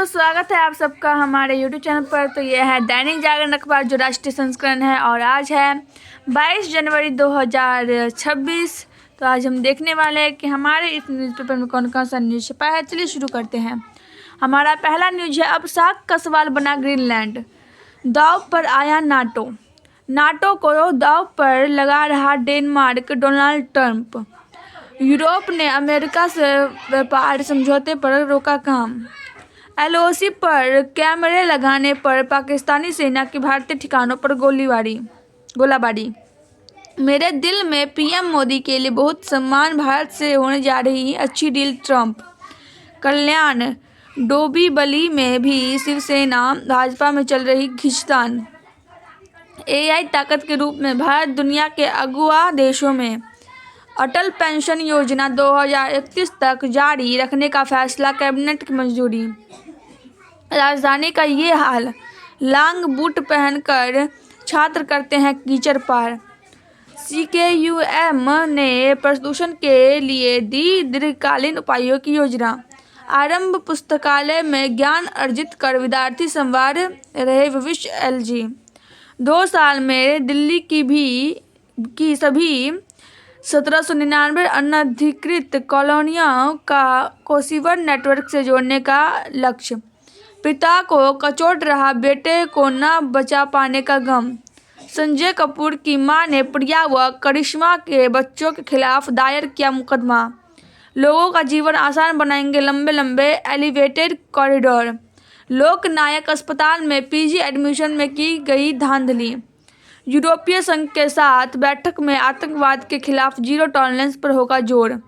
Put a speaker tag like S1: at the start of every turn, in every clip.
S1: दोस्तों, स्वागत है आप सबका हमारे YouTube चैनल पर। तो यह है दैनिक जागरण अखबार जो राष्ट्रीय संस्करण है और आज है 22 जनवरी 2026। तो आज हम देखने वाले हैं कि हमारे इस न्यूज़पेपर में कौन कौन सा न्यूज़ छपा है। चलिए शुरू करते हैं। हमारा पहला न्यूज़ है, अब साख का सवाल बना ग्रीनलैंड, दांव पर आया नाटो को दांव पर लगा रहा डेनमार्क। डोनाल्ड ट्रंप, यूरोप ने अमेरिका से व्यापार समझौते पर रोका काम। LOC पर कैमरे लगाने पर पाकिस्तानी सेना की भारतीय ठिकानों पर गोलाबारी। मेरे दिल में PM मोदी के लिए बहुत सम्मान, भारत से होने जा रही अच्छी डील। ट्रंप, कल्याण डोंबिवली में भी शिवसेना भाजपा में चल रही खींचतान। AI ताकत के रूप में भारत दुनिया के अगुआ देशों में। अटल पेंशन योजना 2031 तक जारी रखने का फैसला, कैबिनेट की मंजूरी। राजधानी का ये हाल, लॉन्ग बूट पहनकर छात्र करते हैं कीचड़ पार। CKUM ने प्रदूषण के लिए दी दीर्घकालीन उपायों की योजना। आरंभ पुस्तकालय में ज्ञान अर्जित कर विद्यार्थी संवार रहे भविष्य। LG, 2 साल में दिल्ली की सभी 1799 अनधिकृत कॉलोनियों को सीवर नेटवर्क से जोड़ने का लक्ष्य। पिता को कचोट रहा बेटे को न बचा पाने का गम। संजय कपूर की मां ने प्रिया व करिश्मा के बच्चों के खिलाफ दायर किया मुकदमा। लोगों का जीवन आसान बनाएंगे लंबे लंबे एलिवेटेड कॉरिडोर। लोकनायक अस्पताल में PG एडमिशन में की गई धांधली। यूरोपीय संघ के साथ बैठक में आतंकवाद के खिलाफ जीरो टॉलरेंस पर होगा जोर।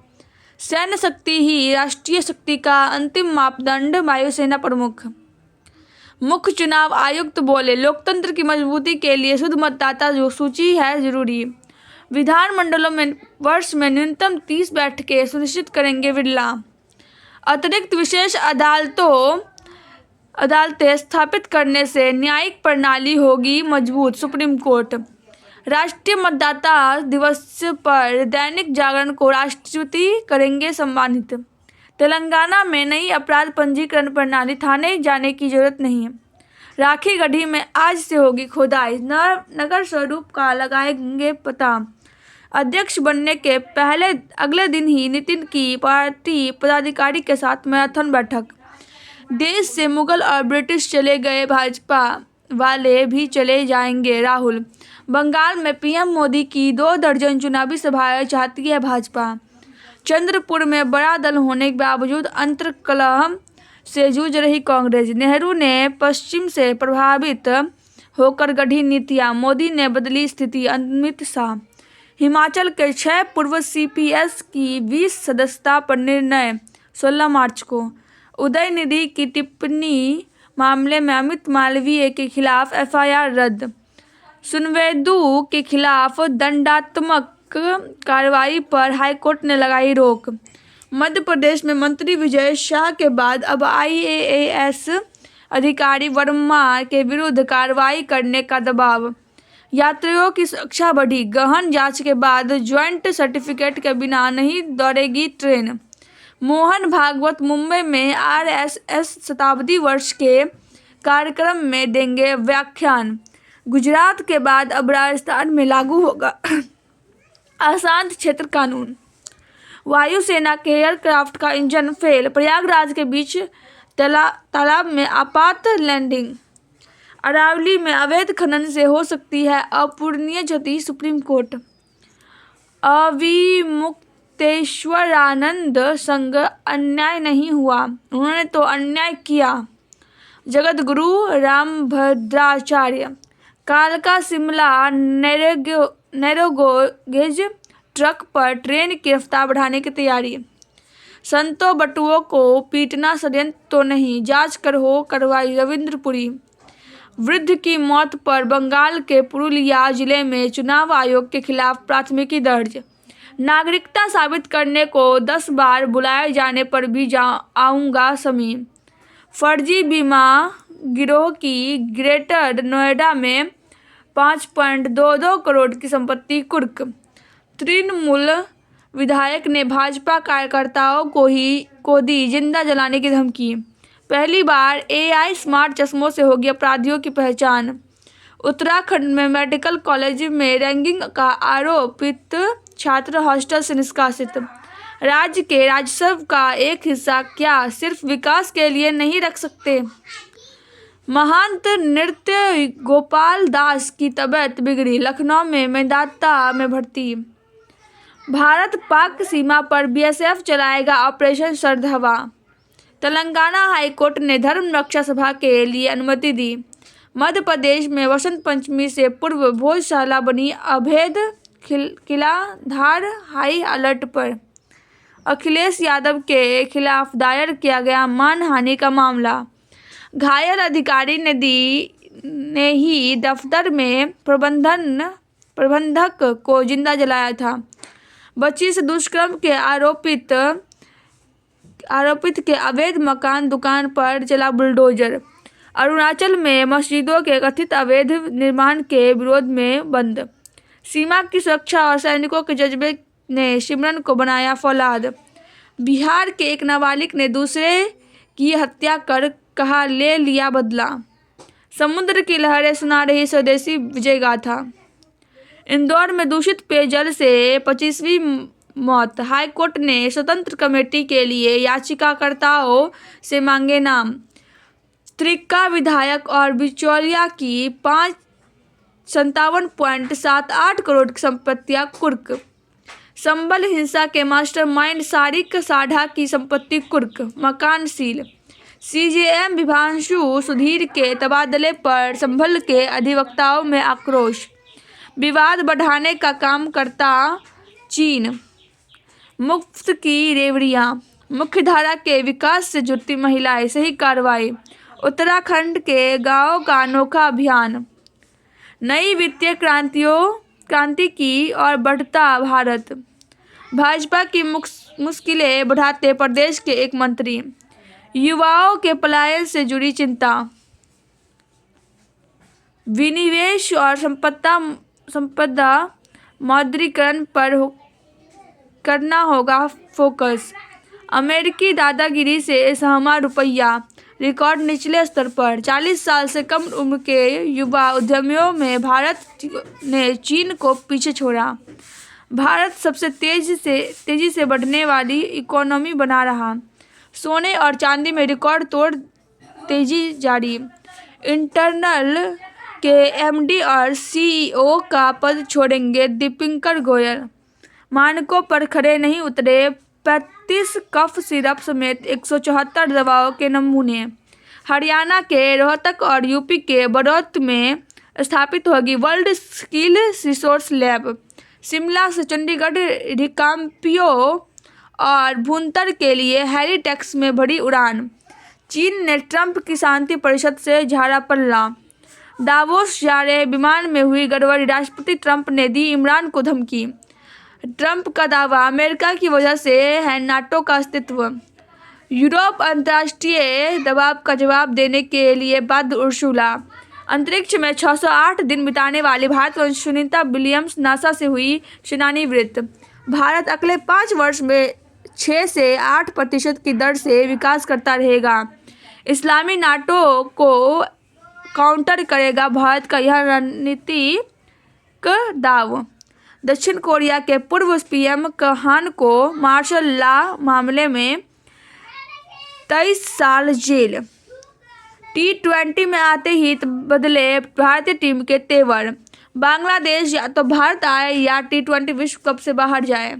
S1: सैन्य शक्ति ही राष्ट्रीय शक्ति का अंतिम मापदंड, वायुसेना प्रमुख। मुख्य चुनाव आयुक्त बोले, लोकतंत्र की मजबूती के लिए शुद्ध मतदाता सूची है जरूरी। विधानमंडलों में वर्ष में न्यूनतम 30 बैठकें सुनिश्चित करेंगे बिरला। अतिरिक्त विशेष अदालतें स्थापित करने से न्यायिक प्रणाली होगी मजबूत, सुप्रीम कोर्ट। राष्ट्रीय मतदाता दिवस पर दैनिक जागरण को राष्ट्रपति करेंगे सम्मानित। तेलंगाना में नई अपराध पंजीकरण प्रणाली, थाने जाने की जरूरत नहीं। राखी गढ़ी में आज से होगी खोदाई, नगर स्वरूप का लगाएंगे पता। अध्यक्ष बनने के अगले दिन ही नितिन की पार्टी पदाधिकारी के साथ मैराथन बैठक। देश से मुगल और ब्रिटिश चले गए, भाजपा वाले भी चले जाएंगे, राहुल। बंगाल में PM मोदी की 2 दर्जन चुनावी सभाएं चाहती है भाजपा। चंद्रपुर में बड़ा दल होने के बावजूद अंतर्कलह से जूझ रही कांग्रेस। नेहरू ने पश्चिम से प्रभावित होकर गढ़ी नीतियां, मोदी ने बदली स्थिति। अमित शाह, हिमाचल के 6 पूर्व CPS की 20 सदस्यता पर निर्णय 16 मार्च को। उदयनिधि की टिप्पणी मामले में अमित मालवीय के खिलाफ FIR रद्द। सुनवेदु के खिलाफ दंडात्मक कार्रवाई पर हाईकोर्ट ने लगाई रोक। मध्य प्रदेश में मंत्री विजय शाह के बाद अब IAS अधिकारी वर्मा के विरुद्ध कार्रवाई करने का दबाव। यात्रियों की सुरक्षा बढ़ी, गहन जांच के बाद ज्वाइंट सर्टिफिकेट के बिना नहीं दौड़ेगी ट्रेन। मोहन भागवत मुंबई में RSS शताब्दी वर्ष के कार्यक्रम में देंगे व्याख्यान। गुजरात के बाद अब राजस्थान में लागू होगा अशांत क्षेत्र कानून। वायुसेना के एयरक्राफ्ट का इंजन फेल, प्रयागराज के बीच तालाब में आपात लैंडिंग। अरावली में अवैध खनन से हो सकती है अपूरणीय क्षति, सुप्रीम कोर्ट। अविमुक्तेश्वरानंद संग अन्याय नहीं हुआ, उन्होंने तो अन्याय किया। जगतगुरु रामभद्राचार्य, कालका शिमला नैरोगेज ट्रक पर ट्रेन की रफ्तार बढ़ाने की तैयारी। संतों बटुओं को पीटना षड्यंत्र तो नहीं, जांच कर हो कार्रवाई। रविंद्रपुरी, वृद्ध की मौत पर बंगाल के पुरुलिया जिले में चुनाव आयोग के खिलाफ प्राथमिकी दर्ज। नागरिकता साबित करने को 10 बार बुलाए जाने पर भी आऊँगा समी। फर्जी बीमा गिरोह की ग्रेटर नोएडा में 5.22 करोड़ की संपत्ति कुर्क। तृणमूल विधायक ने भाजपा कार्यकर्ताओं को दी जिंदा जलाने की धमकी। पहली बार AI स्मार्ट चश्मों से होगी अपराधियों की पहचान। उत्तराखंड में मेडिकल कॉलेज में रैगिंग का आरोपित छात्र हॉस्टल से निष्कासित। राज्य के राजस्व का एक हिस्सा क्या सिर्फ विकास के लिए नहीं रख सकते? महंत नृत्य गोपाल दास की तबीयत बिगड़ी, लखनऊ में मेदांता में भर्ती। भारत पाक सीमा पर BSF चलाएगा ऑपरेशन सर्द हवा। तेलंगाना हाईकोर्ट ने धर्म रक्षा सभा के लिए अनुमति दी। मध्य प्रदेश में वसंत पंचमी से पूर्व भोजशाला बनी अवैध किला, धार हाई अलर्ट पर। अखिलेश यादव के खिलाफ दायर किया गया मानहानि का मामला। घायल अधिकारी ने ही दफ्तर में प्रबंधक को जिंदा जलाया था। बच्ची से दुष्कर्म के आरोपित के अवैध मकान दुकान पर चला बुलडोजर। अरुणाचल में मस्जिदों के कथित अवैध निर्माण के विरोध में बंद। सीमा की सुरक्षा और सैनिकों के जज्बे ने सिमरन को बनाया फौलाद। बिहार के एक नाबालिग ने दूसरे की हत्या कर कहा ले लिया बदला। समुद्र की लहरें सुना रही स्वदेशी विजय गाथा। इंदौर में दूषित पेयजल से 25वीं मौत। हाईकोर्ट ने स्वतंत्र कमेटी के लिए याचिकाकर्ताओं से मांगे नाम। त्रिक्का विधायक और बिचौलिया की 57.78 करोड़ की संपत्तियां कुर्क। संबल हिंसा के मास्टरमाइंड सारिक साढ़ा की संपत्ति कुर्क, मकान सील। CJM विभांशु सुधीर के तबादले पर संभल के अधिवक्ताओं में आक्रोश। विवाद बढ़ाने का काम करता चीन। मुफ्त की रेवड़ियां, मुख्यधारा के विकास से जुड़ती महिलाएं, सही कार्रवाई। उत्तराखंड के गांवों का अनोखा अभियान। नई वित्तीय क्रांति की और बढ़ता भारत। भाजपा की मुश्किलें बढ़ाते प्रदेश के एक मंत्री। युवाओं के पलायन से जुड़ी चिंता। विनिवेश और संपदा मौद्रीकरण पर करना होगा फोकस। अमेरिकी दादागिरी से सहमा रुपया, रिकॉर्ड निचले स्तर पर। 40 साल से कम उम्र के युवा उद्यमियों में भारत ने चीन को पीछे छोड़ा। भारत सबसे तेजी से बढ़ने वाली इकोनॉमी बना रहा। सोने और चांदी में रिकॉर्ड तोड़ तेजी जारी। इंटरनल के MD और CEO का पद छोड़ेंगे दीपिंकर गोयल। मानकों पर खरे नहीं उतरे 35 कफ सिरप समेत 174 दवाओं के नमूने। हरियाणा के रोहतक और यूपी के बड़ौत में स्थापित होगी world skill resource lab. Shimla से चंडीगढ़ रिकांपियो और भुंतर के लिए हेलीटैक्स में भरी उड़ान। चीन ने ट्रंप की शांति परिषद से झाड़ा पल्ला। दावोस जा रहे विमान में हुई गड़बड़ी, राष्ट्रपति ट्रंप ने दी इमरान को धमकी। ट्रंप का दावा, अमेरिका की वजह से है नाटो का अस्तित्व। यूरोप अंतर्राष्ट्रीय दबाव का जवाब देने के लिए बाध्य। उर्सुला। अंतरिक्ष में 608 दिन बिताने वाली भारतवंशी सुनीता विलियम्स नासा से हुई सेवानिवृत्त। भारत अगले 5 वर्ष में 6 से 8% की दर से विकास करता रहेगा। इस्लामी नाटो को काउंटर करेगा भारत का यह रणनीतिक दाव। दक्षिण कोरिया के पूर्व PM हान को मार्शल लॉ मामले में 23 साल जेल। T20 में आते ही बदले भारतीय टीम के तेवर। बांग्लादेश या तो भारत आए या T20 विश्व कप से बाहर जाए।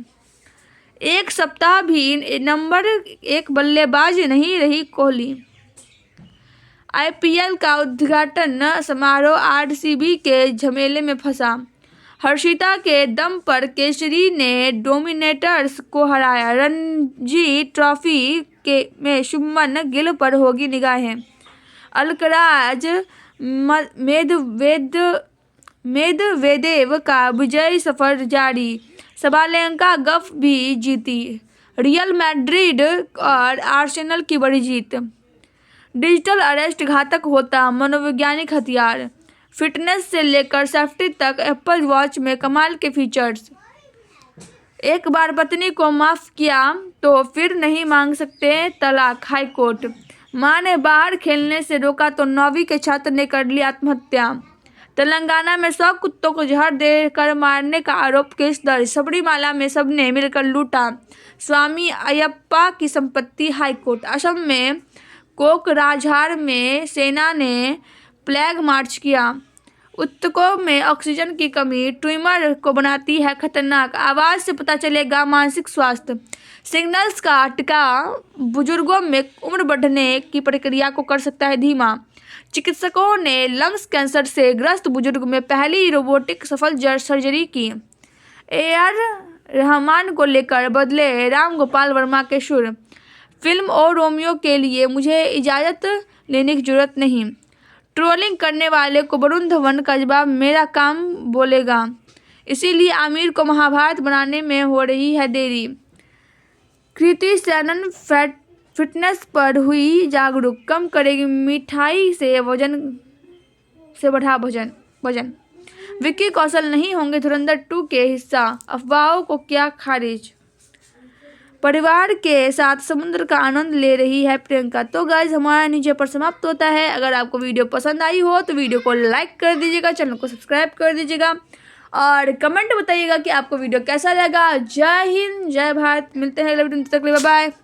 S1: एक सप्ताह भी नंबर 1 बल्लेबाज नहीं रही कोहली। IPL का उद्घाटन समारोह RCB के झमेले में फंसा। हर्षिता के दम पर केसरी ने डोमिनेटर्स को हराया। रणजी ट्रॉफी में शुभमन गिल पर होगी निगाहें। अलकराज मेदवेदेव का विजयी सफर जारी। सबालेंका गप भी जीती। रियल मैड्रिड और आर्सेनल की बड़ी जीत। डिजिटल अरेस्ट घातक होता मनोवैज्ञानिक हथियार। फिटनेस से लेकर सेफ्टी तक एप्पल वॉच में कमाल के फीचर्स। एक बार पत्नी को माफ किया तो फिर नहीं मांग सकते तलाक, हाईकोर्ट। माँ ने बाहर खेलने से रोका तो 9वीं के छात्र ने कर ली आत्महत्या। तेलंगाना में 100 कुत्तों को जहर देकर मारने का आरोप, केस दर्ज। सबरीमाला में सबने मिलकर लूटा स्वामी अयप्पा की संपत्ति, हाईकोर्ट। असम में कोकराझार में सेना ने फ्लैग मार्च किया। उत्तकों में ऑक्सीजन की कमी ट्यूमर को बनाती है खतरनाक, आवाज से पता चलेगा मानसिक स्वास्थ्य। सिग्नल्स का टिका बुजुर्गों में उम्र बढ़ने की प्रक्रिया को कर सकता है धीमा। चिकित्सकों ने लंग्स कैंसर से ग्रस्त बुजुर्ग में पहली रोबोटिक सफल सर्जरी की। AR रहमान को लेकर बदले राम गोपाल वर्मा के सुर। फिल्म ओ रोमियो के लिए मुझे इजाज़त लेने की जरूरत नहीं। ट्रोलिंग करने वाले को वरुण धवन का जवाब, मेरा काम बोलेगा। इसीलिए आमिर को महाभारत बनाने में हो रही है देरी। कृति सेनन फिटनेस पर हुई जागरूक, कम करेगी मिठाई से बढ़ा वजन। विक्की कौशल नहीं होंगे धुरंधर 2 के हिस्सा, अफवाहों को किया खारिज। परिवार के साथ समुद्र का आनंद ले रही है प्रियंका। तो गाइस हमारा नीचे पर समाप्त होता है। अगर आपको वीडियो पसंद आई हो तो वीडियो को लाइक कर दीजिएगा, चैनल को सब्सक्राइब कर दीजिएगा और कमेंट बताइएगा कि आपको वीडियो कैसा लगा। जय हिंद, जय भारत। मिलते हैं अगले वीडियो में, तब तक के लिए बाय बाय।